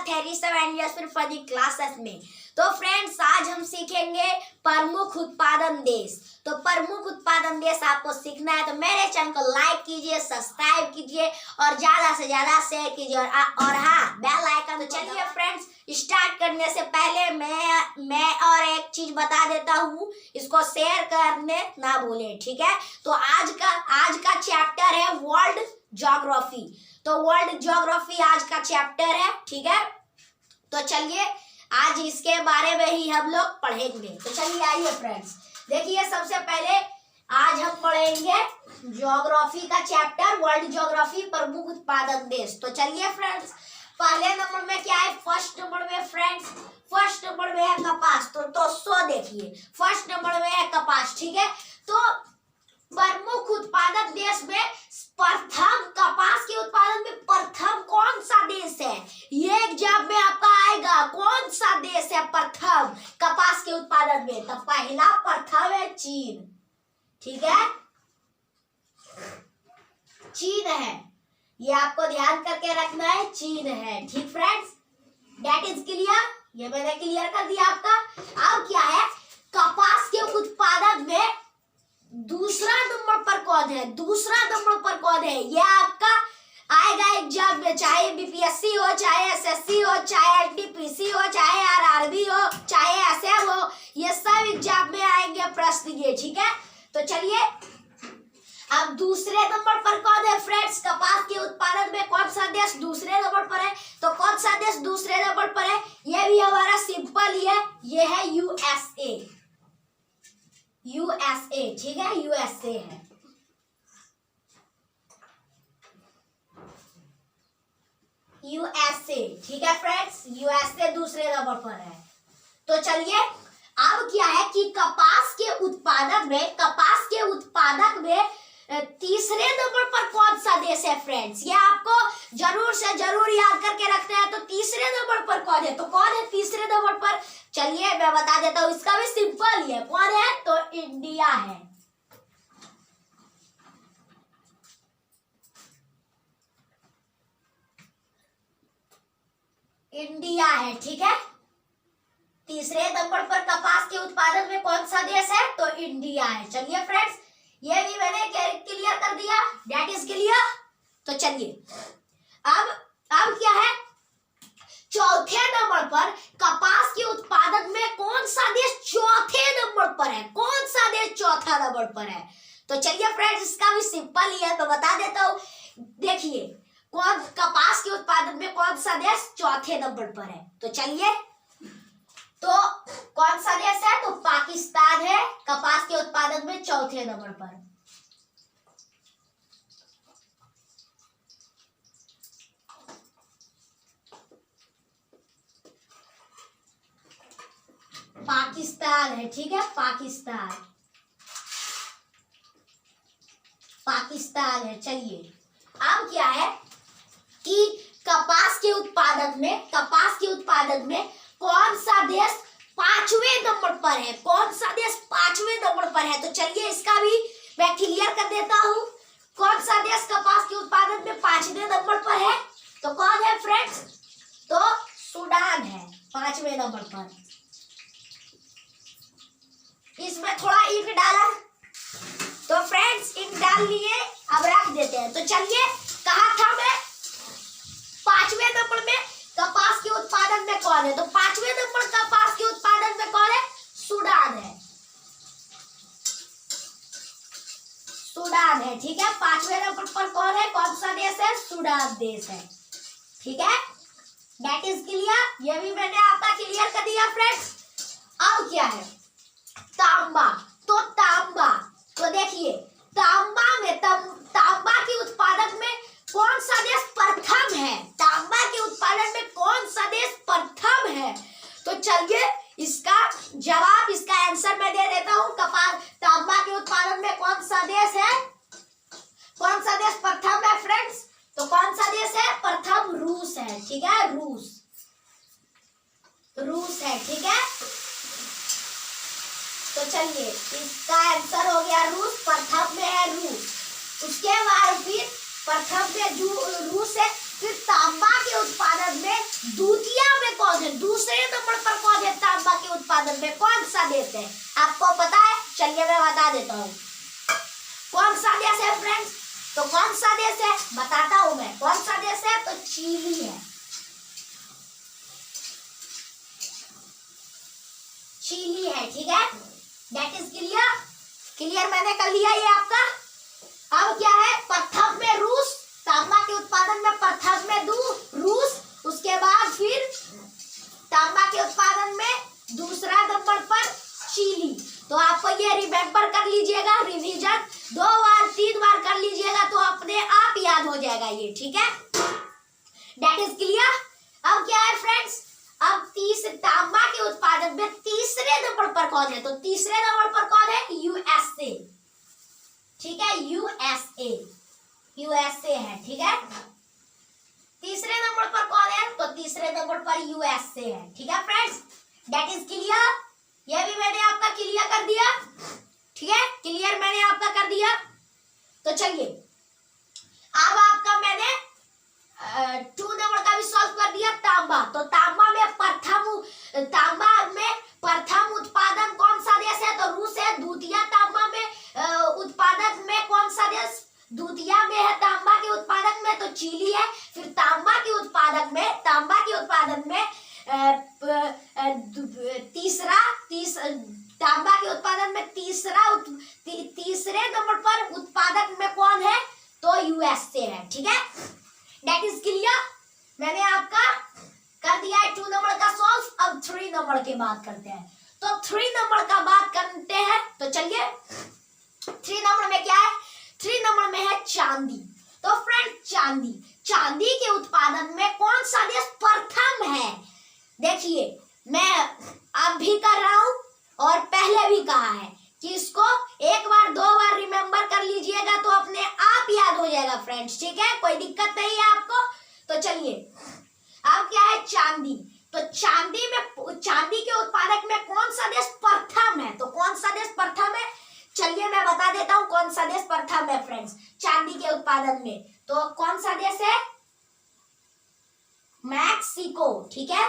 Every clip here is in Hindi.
for the classes में। तो फ्रेंड्स आज हम सीखेंगे प्रमुख उत्पादन देश। तो प्रमुख उत्पादन देश आपको सीखना है तो मेरे चैनल को लाइक कीजिए, सब्सक्राइब कीजिए और ज्यादा से ज्यादा शेयर कीजिए और हाँ बेल आइकन। तो चलिए फ्रेंड्स स्टार्ट करने से पहले मैं और एक चीज बता देता हूँ, इसको शेयर करने ना भूलें, ठीक है। तो आज का चैप्टर है वर्ल्ड ज्योग्राफी। तो वर्ल्ड ज्योग्राफी आज का चैप्टर है, ठीक है। तो चलिए आज इसके बारे में ही हम लोग पढ़ेंगे। तो चलिए आइए फ्रेंड्स, देखिए सबसे पहले आज हम पढ़ेंगे ज्योग्राफी का चैप्टर वर्ल्ड ज्योग्राफी प्रमुख उत्पादन देश। तो चलिए फ्रेंड्स पहले नंबर में क्या है, फर्स्ट नंबर में फ्रेंड्स फर्स्ट नंबर में है कपास। तो सो देखिए फर्स्ट नंबर में है कपास, ठीक है। तो प्रमुख उत्पादक देश में प्रथम कपास के उत्पादन में प्रथम कौन सा देश है, ये एग्जाम में आपका आएगा। कौन सा देश है प्रथम कपास के उत्पादन में? तो पहला प्रथम है चीन, ठीक है, चीन है, ये आपको ध्यान करके रखना है, चीन है, ठीक फ्रेंड्स। दैट इज क्लियर, ये मैंने क्लियर कर दिया आपका। अब क्या है, कपास के उत्पादन में दूसरा नंबर पर कौन है? दूसरा नंबर पर कौन है ये आपका आएगा एग्जाम में, चाहे बीपीएससी हो, चाहे एसएससी हो, चाहे एनटीपीसी हो, चाहे आरआरबी हो, चाहे एसएम हो, ये सब एग्जाम में आएंगे प्रश्न ये, ठीक है। तो चलिए अब दूसरे नंबर पर कौन है फ्रेंड्स, कपास के उत्पादन में कौन सा देश दूसरे नंबर पर है? तो कौन सा देश दूसरे नंबर पर है? ये भी हमारा सिंपल ही है, ये है यूएसए, यूएसए, ठीक है, यूएसए है। यूएसए, ठीक है फ्रेंड्स, यूएसए दूसरे नंबर पर है। तो चलिए अब क्या है कि कपास के उत्पादक में तीसरे नंबर पर कौन सा देश है फ्रेंड्स, ये आपको जरूर से जरूर याद करके रखना है। तो तीसरे नंबर पर कौन है? तो कौन है तीसरे नंबर पर? चलिए मैं बता देता हूँ, इसका भी सिंपल ही है, कौन है? तो इंडिया है, इंडिया है, ठीक है। तीसरे नंबर पर कपास के उत्पादन में कौन सा देश है? तो इंडिया है। चलिए फ्रेंड्स ये भी मैंने क्लियर कर दिया, दैट इज क्लियर। तो चलिए अब क्या है, चौथे नंबर पर कपास के उत्पादन में कौन सा देश चौथे नंबर पर है? कौन सा देश चौथा नंबर पर है? तो चलिए फ्रेंड्स इसका भी सिंपल ही है, तो बता देता हूँ। देखिए कौन कपास के उत्पादन में कौन सा देश चौथे नंबर पर है? तो चलिए तो कौन सा देश है? तो पाकिस्तान है कपास के उत्पादन में चौथे नंबर पर। पाकिस्तान है, ठीक है, पाकिस्तान है। चलिए अब क्या है कि कपास के उत्पादन में कौन सा देश पांचवें नंबर पर है? कौन सा देश पांचवें नंबर पर है? तो चलिए इसका भी मैं क्लियर कर देता हूँ, कौन सा देश कपास के उत्पादन में पांचवें नंबर पर है? तो कौन है फ्रेंड्स? तो सूडान है पांचवें नंबर पर। इसमें थोड़ा इंक डाला, तो फ्रेंड्स इंक डाल लिए, अब रख देते हैं। तो चलिए कहा था मैं पांचवें नंबर में कपास के उत्पादन में कौन है? तो पांचवें नंबर कपास के उत्पादन में कौन है? सूडान है, सूडान है, ठीक है। पांचवें नंबर पर कौन है? कौन सा देश है? सूडान देश है, ठीक है। दैट इज क्लियर, ये भी मैंने आपका क्लियर कर दिया फ्रेंड्स। अब क्या है, तांबा। तो देखिए तांबा के उत्पादक में कौन सा देश प्रथम है? तांबा के उत्पादन में कौन सा देश प्रथम है? तो चलिए इसका जवाब, इसका आंसर मैं दे देता हूँ। तांबा के उत्पादन में कौन सा देश है? कौन सा देश प्रथम है फ्रेंड्स? तो कौन सा देश है प्रथम? रूस है, ठीक है, रूस है, ठीक है। तो चलिए इसका आंसर हो गया रूस, प्रथम में है रूस। उसके बाद फिर प्रथम में रूस है, फिर तांबा के उत्पादन में द्वितीय उत्पादन में कौन सा देश है? आपको पता है? चलिए मैं बता देता हूँ कौन सा देश है फ्रेंड्स। तो कौन सा देश है बताता हूं मैं। कौन सा देश है? तो चिली है। चिली है, ठीक है। That is clear. क्लियर मैंने कर लिया ये आपका। अब क्या है? प्रथम में रूस, तांबा के उत्पादन में प्रथम में रूस, उसके बाद फिर तांबा के उत्पादन में दूसरा नंबर पर चिली। तो आपको ये रिमेम्बर कर लीजिएगा, रिवीजन 2 बार 3 बार कर लीजिएगा तो अपने आप याद हो जाएगा ये, ठीक है। That is clear. अब क्या है फ्रेंड्स? अब तांबा के उत्पादन में तीसरे नंबर पर कौन है? तो तीसरे नंबर पर कौन है? यूएसए, ठीक है। यूएसए है, ठीक है। तीसरे नंबर पर कौन है? तो तीसरे नंबर पर यूएसए है, ठीक है फ्रेंड्स। That is clear. ये भी मैंने आपका क्लियर कर दिया, ठीक है। क्लियर मैंने आपका कर दिया। तो चलिए अब आपका मैंने 2 नंबर का भी सॉल्व कर दिया। तांबा, तो तांबा में प्रथम उत्पादन कौन सा देश है? तो रूस है। द्वितीय तांबा में उत्पादन में कौन सा देश द्वितीय में है? तांबा के उत्पादन में तो चिली है। फिर तांबा के उत्पादन में तांबा के उत्पादन में तीसरे नंबर पर उत्पादक में कौन है? तो यूएसए है, ठीक है। That is clear. मैंने आपका कर दिया है 2 नंबर का सॉल्व। अब 3 नंबर की बात करते हैं। तो 3 नंबर का बात करते हैं। तो चलिए 3 नंबर में क्या है? 3 नंबर में है चांदी। तो फ्रेंड चांदी के उत्पादन में कौन सा देश प्रथम है? देखिए मैं अब भी कर रहा हूं और पहले भी कहा है कि इसको 1 बार 2 बार रिमेम्बर कर लीजिएगा तो अपने आप याद हो जाएगा फ्रेंड्स, ठीक है। कोई दिक्कत नहीं है आपको। तो चलिए अब क्या है? चांदी। तो चांदी के उत्पादक में कौन सा देश प्रथम है? तो कौन सा देश प्रथम है? चलिए मैं बता देता हूं कौन सा देश प्रथम है फ्रेंड्स चांदी के उत्पादन में। तो कौन सा देश है? मैक्सिको, ठीक है।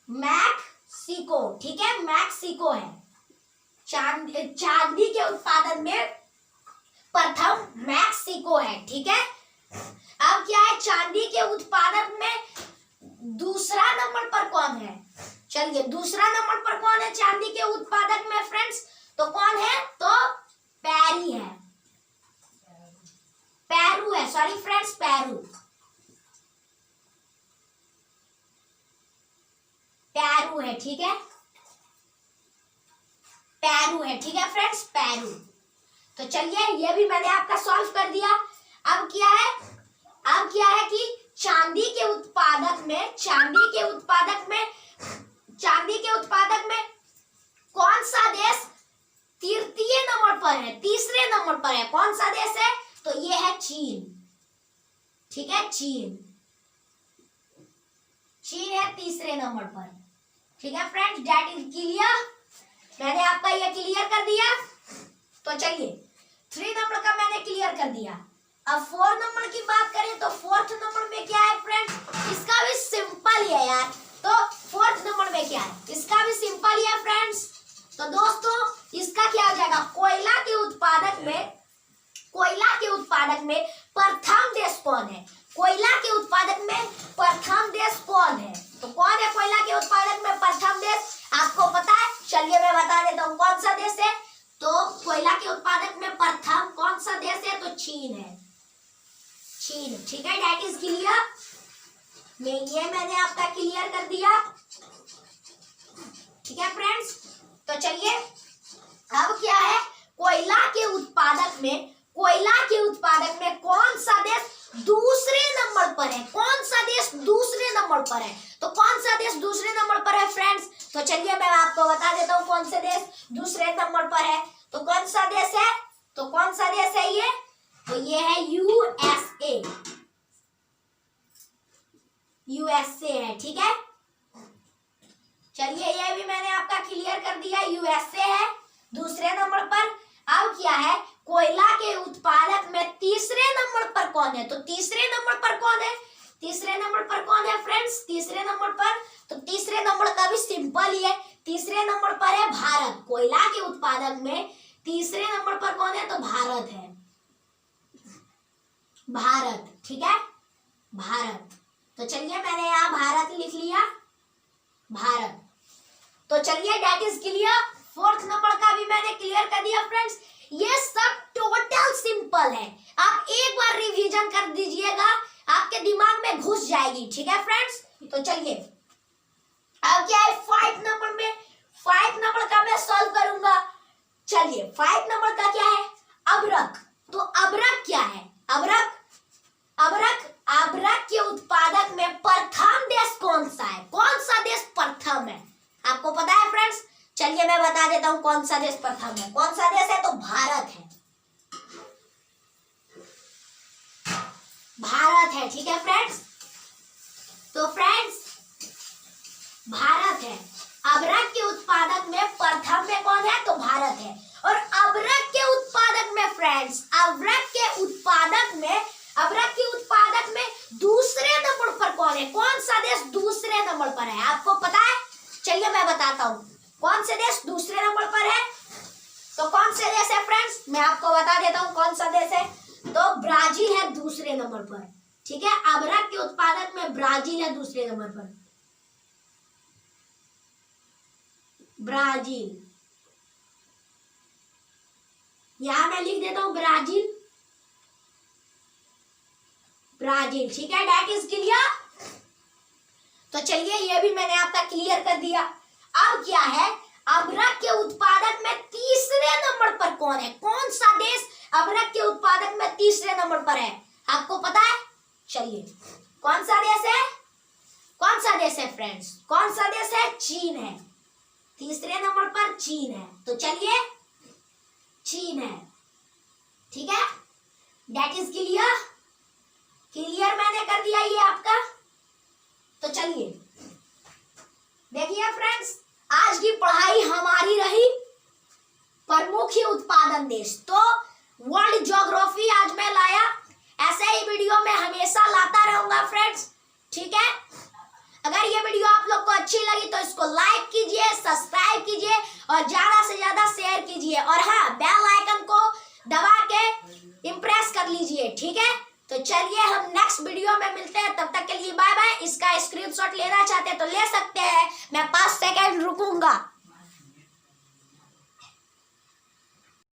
मैक्सिको, ठीक है। मैक्सिको है चांदी के उत्पादन में प्रथम मैक्सिको है, ठीक है। अब क्या है? चांदी के उत्पादन में दूसरा नंबर पर कौन है? चलिए दूसरा नंबर पर कौन है चांदी के उत्पादक में फ्रेंड्स? तो कौन है? तो पेरू है, सॉरी फ्रेंड्स, पेरू है, ठीक है। पेरू है, ठीक है फ्रेंड्स, पेरू। तो चलिए ये भी मैंने आपका सॉल्व कर दिया। अब क्या है कि चांदी के उत्पादक में कौन सा देश तृतीय नंबर पर है? तीसरे नंबर पर है। कौन सा देश है? तो ये है चीन, ठीक है। चीन है तीसरे नंबर पर, ठीक है फ्रेंड्स। That is clear. मैंने आपका ये क्लियर कर दिया। तो चलिए 3 नंबर का मैंने क्लियर कर दिया। अब 4 नंबर की बात करें तो 4th नंबर में क्या है फ्रेंड्स? इसका भी सिंपल ही है यार। तो 4th नंबर में क्या है? इसका भी सिंपल ही है फ्रेंड्स। तो दोस्तों इसका क्या हो जाएगा? कोयला के उत्पादक में प्रथम देश कौन है? कोयला के उत्पादक में प्रथम देश कौन है? तो कौन है कोयला के उत्पादक में प्रथम देश? आपको पता है? चलिए मैं बता देता हूँ कौन सा देश है। तो कोयला के उत्पादक में प्रथम कौन सा देश है? तो चीन है, चीन, ठीक है। That is clear. मैंने आपका क्लियर कर दिया, ठीक है फ्रेंड्स। तो चलिए अब क्या है? कोयला के उत्पादक में कौन सा देश दूसरे नंबर पर है? कौन सा देश दूसरे नंबर पर है? तो कौन सा देश दूसरे नंबर पर है फ्रेंड्स? तो चलिए मैं आपको बता देता हूँ कौन से देश दूसरे नंबर पर है। तो कौन सा देश है? तो कौन सा देश है ये? तो ये है यूएसए है, ठीक है। चलिए ये भी मैंने आपका क्लियर कर दिया। यूएसए है दूसरे नंबर पर। अब क्या है? कोयला के उत्पादक में तीसरे नंबर पर कौन है? तो तीसरे नंबर पर कौन है? तीसरे नंबर पर कौन है फ्रेंड्स? तीसरे नंबर पर, तो तीसरे नंबर का भी सिंपल ही है, तीसरे नंबर पर है भारत। कोयला के उत्पादन में तीसरे नंबर पर कौन है? तो भारत है, भारत। ठीक है, भारत। तो चलिए मैंने यहाँ भारत लिख लिया, भारत। तो चलिए that is clear. Fourth number का भी मैंने क्लियर कर दिया फ्रेंड्स। ये सब टोटल सिंपल है, आप एक बार रिवीजन कर दीजिएगा, आपके दिमाग में घुस जाएगी। ठीक है फ्रेंड्स, तो चलिए अब क्या है 5 नंबर में, 5 नंबर का मैं सॉल्व करूंगा। चलिए 5 नंबर का क्या है? अबरक। तो अबरक क्या है? अबरक, अबरक, अबरक के उत्पादक में प्रथम देश कौन सा है? कौन सा देश प्रथम है? आपको पता है फ्रेंड्स? चलिए मैं बता देता हूं कौन सा देश प्रथम है। कौन सा देश है? तो भारत है, भारत है। ठीक है फ्रेंड्स, तो फ्रेंड्स भारत है। अबरक के उत्पादक में प्रथम में कौन है? तो भारत है। और अबरक के उत्पादक में फ्रेंड्स, अबरक के उत्पादक में, अबरक के उत्पादक में दूसरे नंबर पर कौन है? कौन सा देश दूसरे नंबर पर है? आपको पता है? चलिए मैं बताता हूं कौन से देश दूसरे नंबर पर है। तो कौन से देश है फ्रेंड्स? मैं आपको बता देता हूं कौन सा देश है। तो ब्राजील है दूसरे नंबर पर। ठीक है, अबरक के उत्पादक में ब्राजील है दूसरे नंबर पर, ब्राजील। यहां मैं लिख देता हूं ब्राजील, ब्राजील। ठीक है, दैट इज क्लियर। तो चलिए ये भी मैंने आपका क्लियर कर दिया। अब क्या है? अबरक के उत्पादक में तीसरे नंबर पर कौन है? कौन सा देश अबरक के उत्पादक में तीसरे नंबर पर है? आपको पता है? चलिए कौन सा देश है? कौन सा देश है फ्रेंड्स? कौन सा देश है? चीन है, तीसरे नंबर पर चीन है। तो चलिए चीन है। ठीक है, दैट इज क्लियर। क्लियर मैंने कर दिया ये आपका। तो चलिए देखिए फ्रेंड्स, आज की पढ़ाई हमारी रही प्रमुख उत्पादन देश। तो वर्ल्ड ज्योग्राफी आज मैं लाया, ऐसे ही वीडियो में हमेशा लाता रहूंगा फ्रेंड्स। ठीक है, अगर ये वीडियो आप लोग को अच्छी लगी तो इसको लाइक कीजिए, सब्सक्राइब कीजिए और ज्यादा से ज्यादा शेयर कीजिए। और हाँ, बेल आइकन को दबा के इम्प्रेस कर लीजिए। ठीक है, तो चलिए हम नेक्स्ट वीडियो में मिलते हैं, तब तक के लिए बाय बाय। इसका स्क्रीनशॉट लेना चाहते हैं तो ले सकते हैं, मैं 5 सेकंड रुकूंगा।